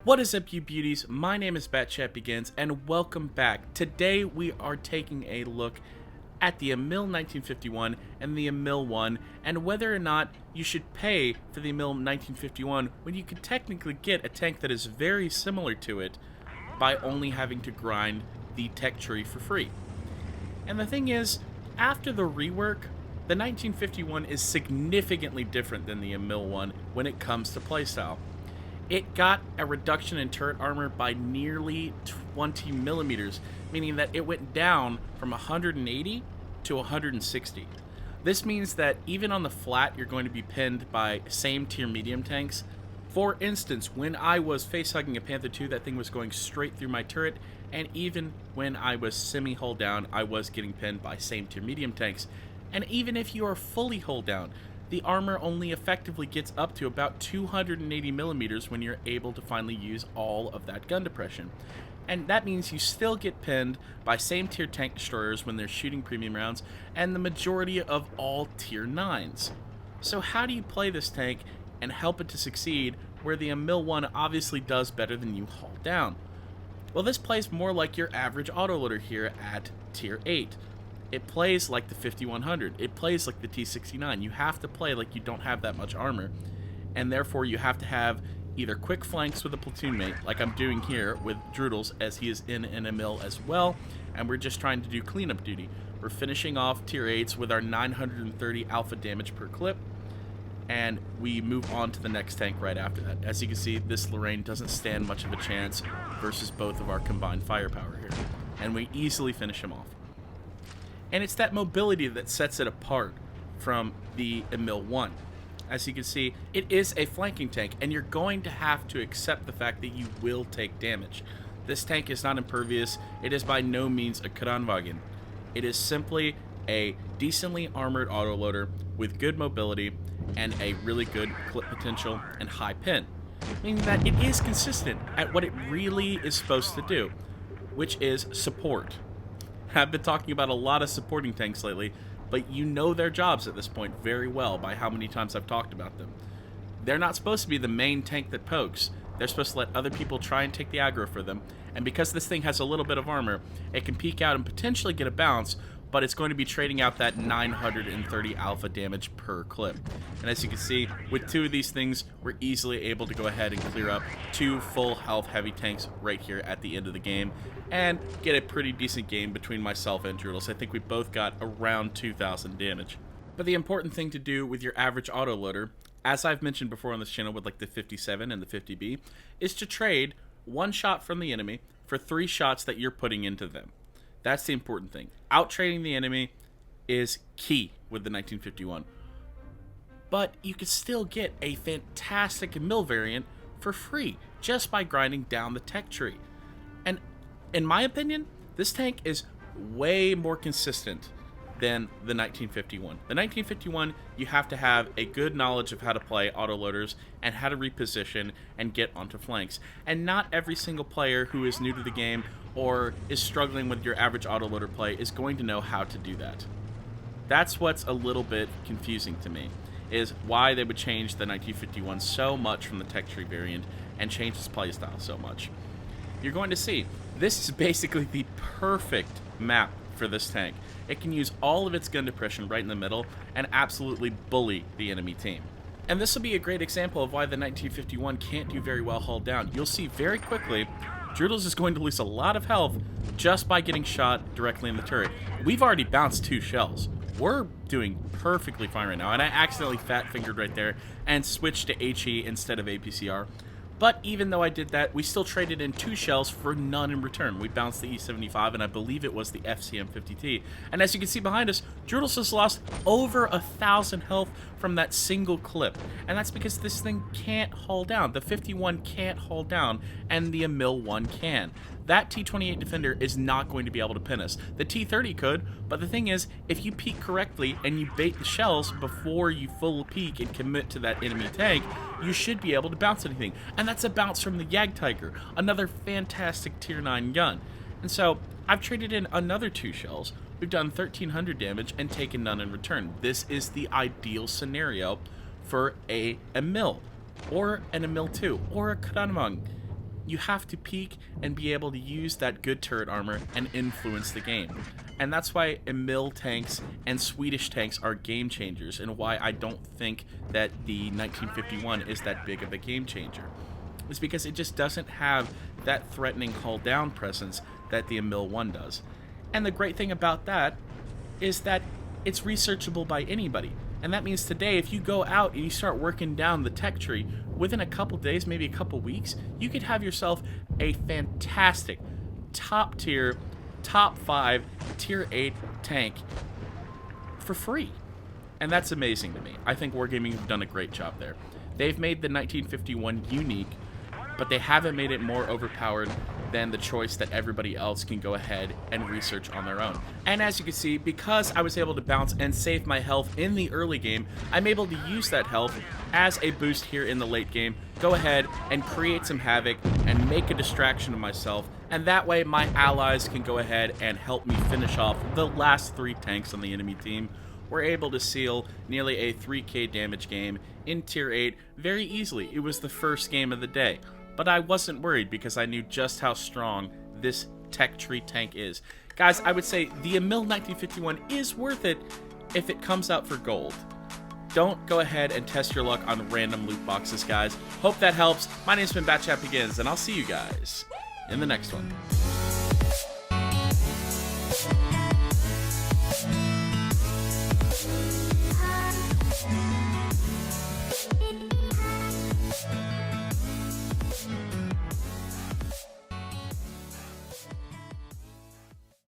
What is up, you beauties? My name is BatchatBegins, and welcome back. Today we are taking a look at the Emil 1951 and the Emil 1, and whether or not you should pay for the Emil 1951 when you can technically get a tank that is very similar to it by only having to grind the tech tree for free. And the thing is, after the rework, the 1951 is significantly different than the Emil 1 when it comes to playstyle. It got a reduction in turret armor by nearly 20 millimeters, meaning that it went down from 180 to 160. This means that even on the flat, you're going to be pinned by same tier medium tanks. For instance, when I was face-hugging a Panther 2, that thing was going straight through my turret, and even when I was semi-hull down, I was getting pinned by same tier medium tanks. And even if you are fully hull down, the armor only effectively gets up to about 280 millimeters when you're able to finally use all of that gun depression. And that means you still get pinned by same tier tank destroyers when they're shooting premium rounds, and the majority of all tier 9s. So how do you play this tank and help it to succeed where the Emil 1 obviously does better than you hull down? Well, this plays more like your average autoloader here at tier 8. It plays like the 5100. It plays like the T69. You have to play like you don't have that much armor, and therefore you have to have either quick flanks with a platoon mate, like I'm doing here with Droodles, as he is in an Emil as well, and we're just trying to do cleanup duty. We're finishing off tier 8s with our 930 alpha damage per clip, and we move on to the next tank right after that. As you can see, this Lorraine doesn't stand much of a chance versus both of our combined firepower here, and we easily finish him off. And it's that mobility that sets it apart from the Emil 1. As you can see, it is a flanking tank, and you're going to have to accept the fact that you will take damage. This tank is not impervious. It is by no means a Kranwagen. It is simply a decently armored autoloader with good mobility and a really good clip potential and high pin, meaning that it is consistent at what it really is supposed to do, which is support. I've been talking about a lot of supporting tanks lately, but you know their jobs at this point very well by how many times I've talked about them. They're not supposed to be the main tank that pokes. They're supposed to let other people try and take the aggro for them, and because this thing has a little bit of armor, it can peek out and potentially get a bounce, but it's going to be trading out that 930 alpha damage per clip. And as you can see, with two of these things, we're easily able to go ahead and clear up two full health heavy tanks right here at the end of the game, and get a pretty decent game between myself and Droodles. I think we both got around 2,000 damage. But the important thing to do with your average autoloader, as I've mentioned before on this channel with like the 57 and the 50B, is to trade one shot from the enemy for 3 shots that you're putting into them. That's the important thing. Out-trading the enemy is key with the 1951. But you can still get a fantastic Emil variant for free just by grinding down the tech tree. And in my opinion, this tank is way more consistent than the 1951. The 1951, you have to have a good knowledge of how to play autoloaders and how to reposition and get onto flanks. And not every single player who is new to the game or is struggling with your average autoloader play is going to know how to do that. That's what's a little bit confusing to me, is why they would change the 1951 so much from the tech tree variant and change its playstyle so much. You're going to see, this is basically the perfect map for this tank. It can use all of its gun depression right in the middle and absolutely bully the enemy team. And this will be a great example of why the 1951 can't do very well hull down. You'll see very quickly, Droodles is going to lose a lot of health just by getting shot directly in the turret. We've already bounced 2 shells. We're doing perfectly fine right now, and I accidentally fat-fingered right there and switched to HE instead of APCR. But even though I did that, we still traded in 2 shells for none in return. We bounced the E75, and I believe it was the FCM50T. And as you can see behind us, Droodles has lost over 1,000 health from that single clip. And that's because this thing can't hull down. The 51 can't hull down, and the Emil 1 can. That T28 Defender is not going to be able to pin us. The T30 could, but the thing is, if you peek correctly and you bait the shells before you full peek and commit to that enemy tank, you should be able to bounce anything. And that's a bounce from the Jagdtiger, another fantastic tier 9 gun. And so, I've traded in another 2 shells. We've done 1,300 damage and taken none in return. This is the ideal scenario for a Emil, or an Emil 2, or a Kranwagen. you have to peek and be able to use that good turret armor and influence the game. And that's why Emil tanks and Swedish tanks are game changers, and why I don't think that the 1951 is that big of a game changer. Is because it just doesn't have that threatening hull down presence that the Emil 1 does. And the great thing about that is that it's researchable by anybody. And that means today, if you go out and you start working down the tech tree, within a couple days, maybe a couple weeks, you could have yourself a fantastic, top tier, top 5, tier 8 tank for free. And that's amazing to me. I think Wargaming have done a great job there. They've made the 1951 unique, but they haven't made it more overpowered than the choice that everybody else can go ahead and research on their own. And as you can see, because I was able to bounce and save my health in the early game, I'm able to use that health as a boost here in the late game, go ahead and create some havoc and make a distraction of myself, and that way my allies can go ahead and help me finish off the last 3 tanks on the enemy team. We're able to seal nearly a 3k damage game in tier 8 very easily. It was the first game of the day. But I wasn't worried because I knew just how strong this tech tree tank is. Guys, I would say the Emil 1951 is worth it if it comes out for gold. Don't go ahead and test your luck on random loot boxes, guys. Hope that helps. My name's been BatchatBegins, and I'll see you guys in the next one.